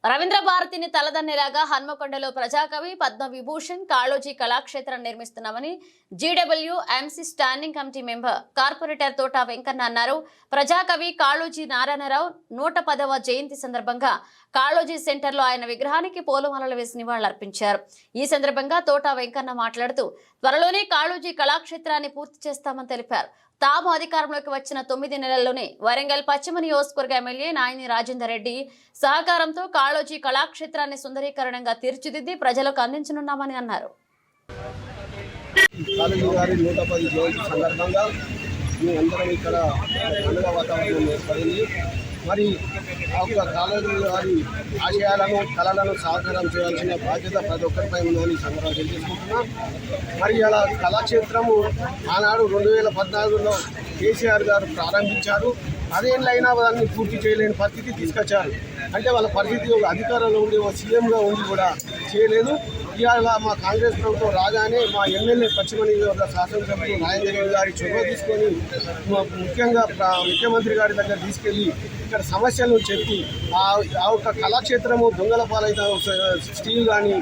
రవీంద్ర భారతిని తలదన్నేలాగా హన్మకొండలో ప్రజాకవి పద్మవిభూషణ్ కాళోజీ కళాక్షేత్రం నిర్మిస్తున్నామని GWMC standing committee member corporator Thota Venkanna అన్నారు. ప్రజాకవి కాళోజీ నారాయణరావు 110వ జయంతి సందర్భంగా కాళోజీ సెంటర్లో ఆయన విగ్రహానికి పూలమాలలు వేసి నివాళులర్పించారు. ఈ సందర్భంగా తోట వెంకన్న మాట్లాడుతూ త్వరలోనే కాళోజీ కళాక్షేత్రాన్ని పూర్తి చేస్తామని తెలిపారు. తాము అధికారంలోకి వచ్చిన 9 నెలల్లోనే వరంగల్ పశ్చిమ నియోజకవర్గ ఎమ్మెల్యే నాయని రాజేందర్ రెడ్డి సహకారంతో కాళోజీ కళాక్షేత్రాన్ని సుందరీకరణంగా తీర్చిదిద్ది ప్రజలకు అందించనున్నామని అన్నారు. మరి ఆ యొక్క కాళోజీ గారి ఆశయాలను కళలను సాకారం చేయాల్సిన బాధ్యత ప్రతి ఒక్కరిపై ఉందని సందర్భంగా తెలియజేసుకుంటున్నాం. మరి అలా కళాక్షేత్రము ఆనాడు 2014లో కేసీఆర్ గారు ప్రారంభించారు. 10 ఏళ్ళైనా దాన్ని పూర్తి చేయలేని పరిస్థితి తీసుకొచ్చారు. అంటే వాళ్ళ పరిస్థితి ఒక అధికారంలో ఉండి ఒక సీఎంగా ఉండి కూడా చేయలేదు. ఇవాళ మా కాంగ్రెస్ ప్రభుత్వం రాగానే మా ఎమ్మెల్యే పశ్చిమ నియోజకవర్గ శాసనసభ్యులు రాజేందర్ రెడ్డి గారి చొరవ తీసుకొని ముఖ్యంగా ముఖ్యమంత్రి గారి దగ్గర తీసుకెళ్ళి ఇక్కడ సమస్యలను చెప్పి ఆ యొక్క కళాక్షేత్రము దొంగల పాలైన స్టీల్ కానీ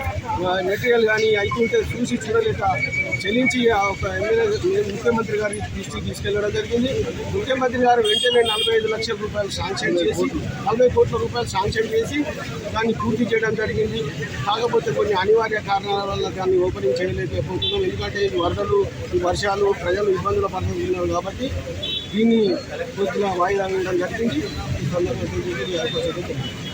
మెటీరియల్ కానీ అవుతుంటే చూడలేక చెల్లించి ఆ ఒక ఎమ్మెల్యే ముఖ్యమంత్రి గారి దృష్టికి తీసుకెళ్లడం జరిగింది. ముఖ్యమంత్రి గారు వెంటనే 45 లక్షల రూపాయలు శాంక్షన్ చేసి 40 కోట్ల రూపాయలు శాంక్షన్ చేసి దాన్ని పూర్తి చేయడం జరిగింది. కాకపోతే కొన్ని అనివార్య కారణాల వల్ల దాన్ని ఓపెనింగ్ చేయలేకపోతున్నాం. ఎందుకంటే ఈ వరదలు, ఈ వర్షాలు ప్రజలు ఇబ్బందుల పడుతున్నారు కాబట్టి దీన్ని పూర్తిగా వాయిదా వేయడం జరిగింది. ఈ సందర్భంగా